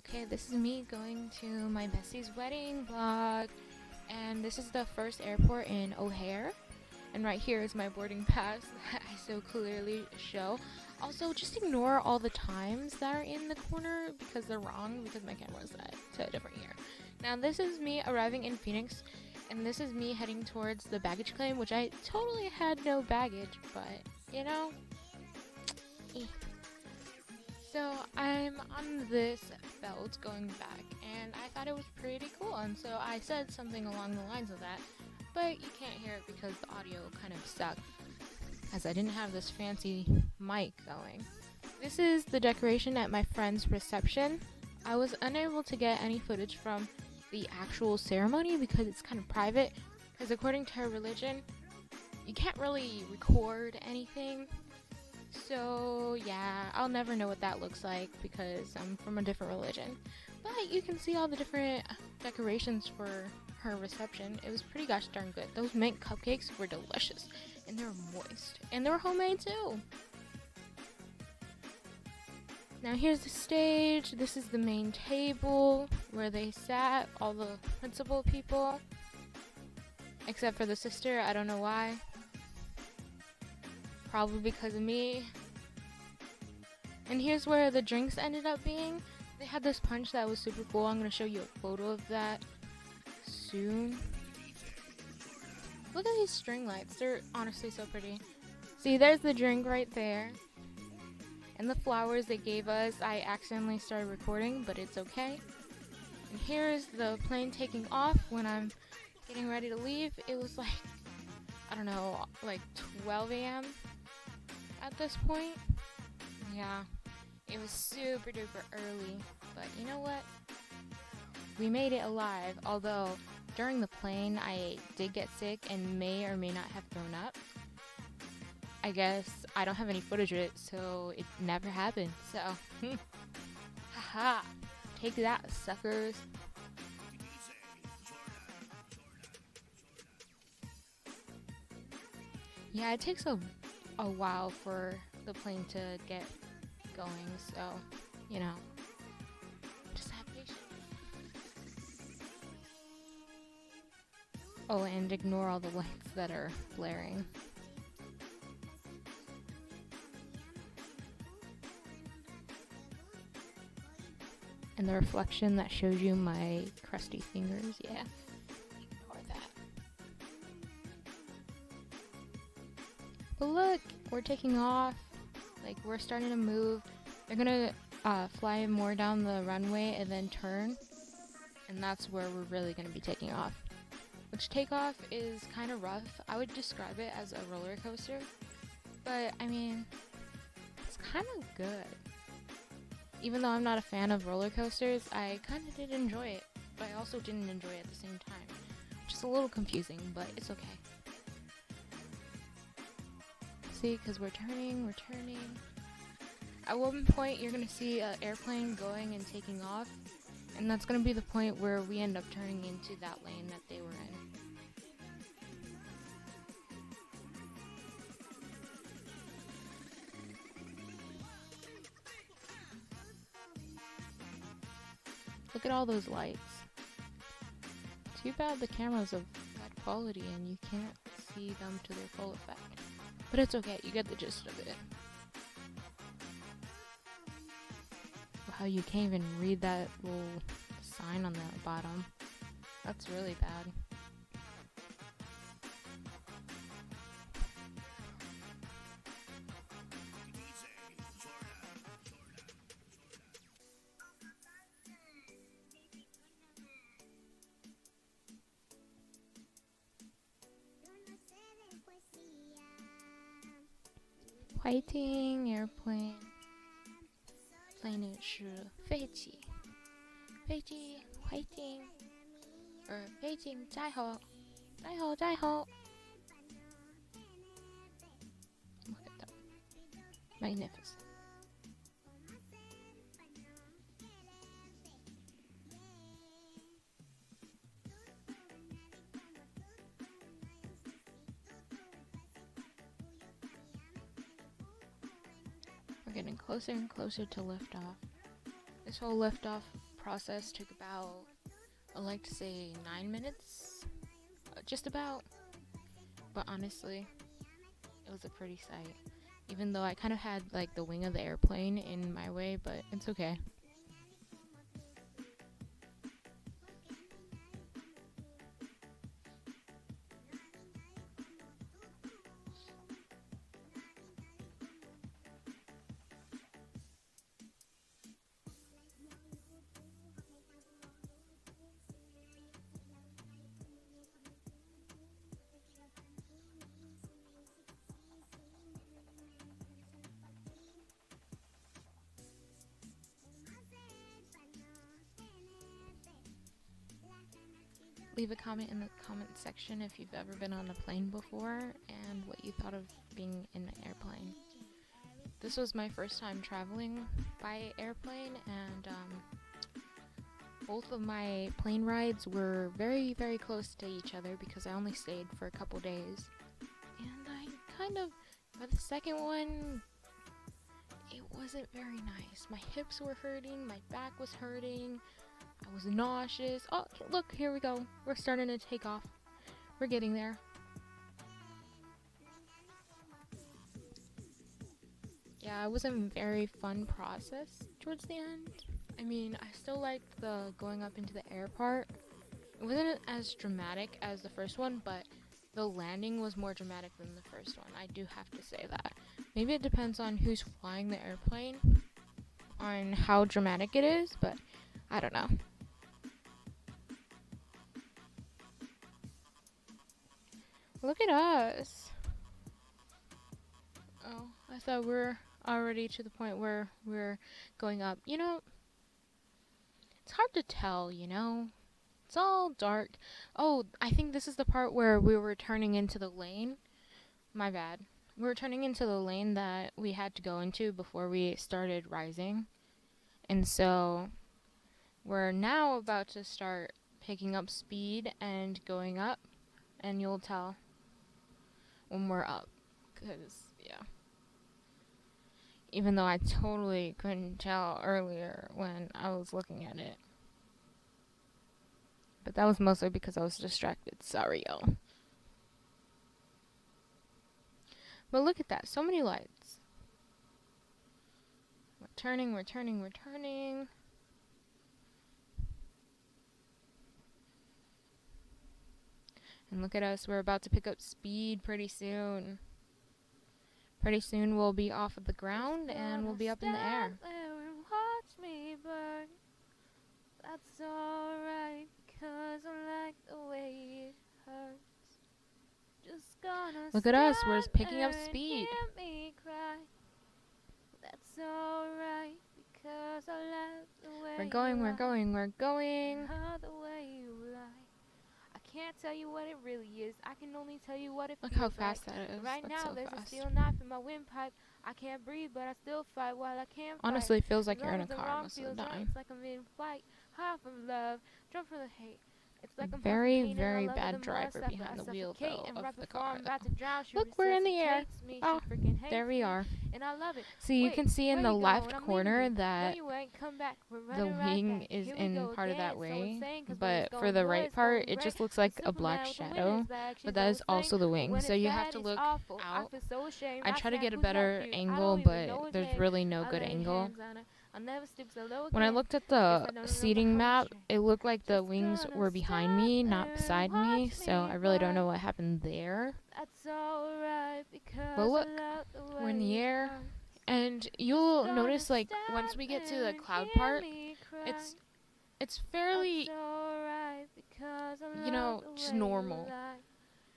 Okay, this is me going to my bestie's wedding vlog, and this is the first airport in O'Hare, and right here is my boarding pass that I so clearly show. Also, just ignore all the times that are in the corner because they're wrong because my camera is set to a different year. Now, this is me arriving in Phoenix, and this is me heading towards the baggage claim, which I totally had no baggage, but you know, eh. So I'm on this belt going back, and I thought it was pretty cool, and so I said something along the lines of that, but you can't hear it because the audio kind of sucked, as I didn't have this fancy mic going. This is the decoration at my friend's reception. I was unable to get any footage from the actual ceremony because it's kind of private, because according to her religion, you can't really record anything. So yeah, I'll never know what that looks like because I'm from a different religion. But you can see all the different decorations for her reception. It was pretty gosh darn good. Those mint cupcakes were delicious, and they were moist, and they were homemade too. Now here's the stage. This is the main table where they sat, all the principal people, except for the sister. I don't know why. Probably because of me. And here's where the drinks ended up being. They had this punch that was super cool. I'm going to show you a photo of that soon. Look at these string lights. They're honestly so pretty. See, there's the drink right there. And the flowers they gave us. I accidentally started recording, but it's okay. And here's the plane taking off when I'm getting ready to leave. It was like, I don't know, like 12 a.m. at this point. Yeah, it was super duper early, but you know what? We made it alive, although during the plane I did get sick and may or may not have thrown up. I guess I don't have any footage of it, so it never happened. So, haha, take that, suckers. Yeah, it takes a while for the plane to get going, so, you know, just have patience. Oh, and ignore all the lights that are blaring. And the reflection that shows you my crusty fingers, yeah, ignore that. But look, we're taking off. Like, we're starting to move. They're gonna fly more down the runway and then turn. And that's where we're really gonna be taking off. Which takeoff is kind of rough. I would describe it as a roller coaster. But, I mean, it's kind of good. Even though I'm not a fan of roller coasters, I kind of did enjoy it. But I also didn't enjoy it at the same time. Which is a little confusing, but it's okay. See, because we're turning. At one point, you're going to see an airplane going and taking off, and that's going to be the point where we end up turning into that lane that they were in. Look at all those lights. Too bad the camera's of bad quality and you can't see them to their full effect. But it's okay, you get the gist of it. Wow, you can't even read that little sign on the bottom. That's really bad. Fighting airplane. plane 是飞机，飞机 fighting， 飞机在后，在后，在后。Look at that, magnificent. We're getting closer and closer to liftoff. This whole liftoff process took about, I like to say 9 minutes, just about. But honestly, it was a pretty sight. Even though I kind of had like the wing of the airplane in my way, but it's okay. Leave a comment in the comment section if you've ever been on a plane before and what you thought of being in an airplane. This was my first time traveling by airplane, and both of my plane rides were very, very close to each other because I only stayed for a couple days. And I kind of, by the second one, it wasn't very nice. My hips were hurting, my back was hurting, I was nauseous. Oh, look, here we go. We're starting to take off. We're getting there. Yeah, it wasn't a very fun process towards the end. I mean, I still liked the going up into the air part. It wasn't as dramatic as the first one, but the landing was more dramatic than the first one. I do have to say that. Maybe it depends on who's flying the airplane, on how dramatic it is, but I don't know. Look at us. Oh, I thought we're already to the point where we're going up. You know, it's hard to tell, you know? It's all dark. Oh, I think this is the part where we were turning into the lane. My bad. We were turning into the lane that we had to go into before we started rising. And so we're now about to start picking up speed and going up. And you'll tell when we're up. Because, yeah. Even though I totally couldn't tell earlier when I was looking at it. But that was mostly because I was distracted. Sorry, y'all. But look at that. So many lights. We're turning, we're turning, we're turning. And look at us. We're about to pick up speed pretty soon. Pretty soon we'll be off of the ground and we'll be up in the air. Watch me burn. That's alright, cause I like the way it hurts. Just gonna look at us, we're picking up speed. Hear me cry. That's alright, because I love the way We're going, you we're lie. going, we're going. The way you lie. I can't tell you what it really is. I can only tell you what it Look feels how fast like. that is. Right That's now so there's fast. a steel knife in my windpipe. I can't breathe, but I still fight while I can't fight. Honestly, it feels like As you're in long a as the car wrong most of feels the right, time. it's like I'm in flight, high from love, drunk from the hate. It's like I'm Very, suffocating, very and I love bad it the more I driver suffer. behind I the wheel, suffocate, though, and of right the before car, I'm about to drown, she Look, we're in the air. resuscitates me. Oh, She freaking hates there we me, are. and I love it. So you can see in the left corner No, that you ain't. Come back. We're the running right wing back. is Here we in go part of again. that So way, insane, 'cause when but it's for going the good, right it's part, going it great. just looks like a Superman black with the wind in shadow, his back. She's but that no is also thing. the But wing, when so it's you bad, have to it's look awful. I out. feel so ashamed. I try to snap, get a who's better left you? I angle, don't even but know his there's name. really no I good lay angle. hands on her. I'll never stoop so low When I again. looked at Guess I the don't know seating how map, much it looked like the Just wings gonna were behind stand me, not there and beside me, watch so I me really don't burn. know what happened there. That's alright, because But look, I love the way we're in the it air, hurts. and you'll Gonna notice, like, once stand we get to there the and cloud hear part, me cry. it's fairly, That's alright, because I you love know, the just way you normal. lie.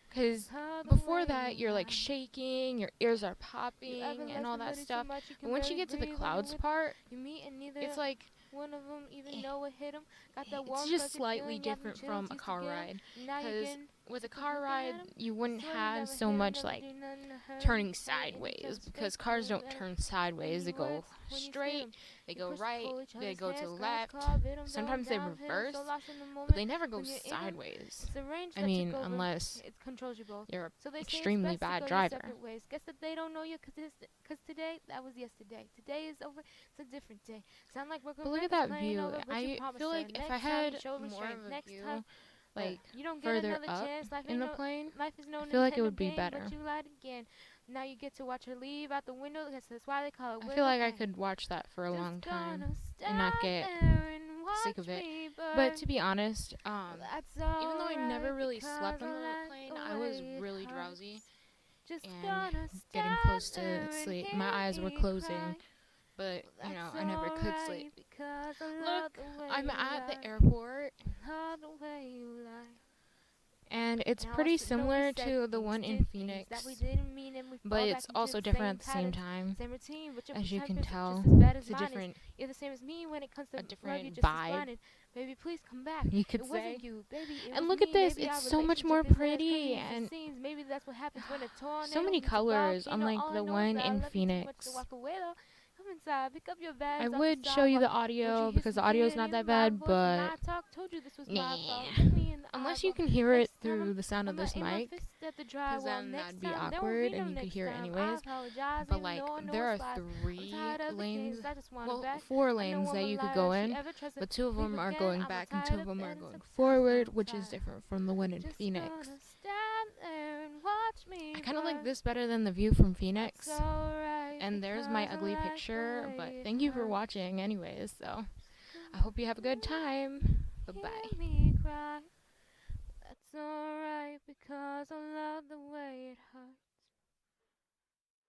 Because How the before way that, you you're like lie. shaking, your ears are You ever popping, and lost all somebody that so stuff. much you can But once you barely get to the breathe when you're clouds with them? part, You meet and neither it's like, one of them even eh, know what hit them. Got that it's warm just fuzzy slightly feeling, got them different chills from a used car to get 'em. ride. Now you Because getting with a It's car looking ride, at 'em, you wouldn't swear you have never so hit 'em, much never like do nothing to hurt 'em. turning Say it in each sideways other's because face, cars you don't let 'em turn sideways. They any go words when you spit straight, 'em. they You go push and right, pull each they other's go hair, to the scratch, left. claw, bit 'em, Sometimes they downhill, so reverse, lost in the but moment they never go when you're in 'em. sideways. It's arranged I that mean, took over. unless It controls you both. you're an So they say it's extremely best to bad go your driver. separate ways. Guess that they don't know you 'cause today, that was yesterday. Today is over, it's a different day. Sound like broken But look at records that playing view. over, but you I promised feel her. like if I Next time you had show more restraint. of a Next time, view, like you don't get further another up chance. in the plane, Life is no I feel like it Nintendo would be game, better. but you lied again. Now you get to watch her leave out the window. That's why they call it I with feel the like I pain. could watch that for a long Just time gonna and not stand get there and sick watch of it. me But burn. to be honest, That's even though I never alright really because slept on I the like plane, the I was way it really hurts. drowsy Just and gonna getting stand close to there and sleep. My hear eyes were me closing, cry. but That's I never could sleep. alright because I love Look, the way I'm you at the lie. airport, Love the way you lie. and it's Now pretty know we similar said to the things, one in did things that we Phoenix, didn't mean, and we but fall back it's into also the different same at the same patterns, time. same routine. But your As you can perspective's tell, just as bad as it's a mine is. different You're the same as me when it comes to a love. You're different just as vibe, blinded. Baby, please come back. you could It say. wasn't you, baby. It And was look me. at this, Maybe our it's so much relationship more isn't as pretty crazy as it and seems. Maybe that's what happens when a so tornado many hits a colors, volcano. unlike All I the know is one that I in love you too much to Phoenix. walk away though. Come inside, pick up your I bags off the would show you sidewalk. the Don't you audio hear because the some audio is feeling not that in my bad, voice when but I talk? Told you this was my fault. nah. Look me in the Unless you eyeball. can hear it Next time through the sound of I'ma this aim my mic, fist at the because drywall. then Next that'd be time there won't be awkward no and you could next hear it time. I anyways. apologize, But even like, though I know there it's are life. I'm 3 tired of the lanes, games. I just want it well, back. 4 I know lanes I'm that a you could liar. go If she in, ever tries to but 2 of leave them are again, going I'm back and tired 2 of of them are it. going Sometimes forward, I'm which is tired. different from the one in Just Phoenix. gonna stand there and watch me I kind of like burn. this better than the view from That's Phoenix. alright And there's because my I ugly like the picture, but way it thank you for hurts. watching anyways, so I Just hope you have a good gonna time. Bye-bye. hear me cry. That's alright because I love the way it hurts.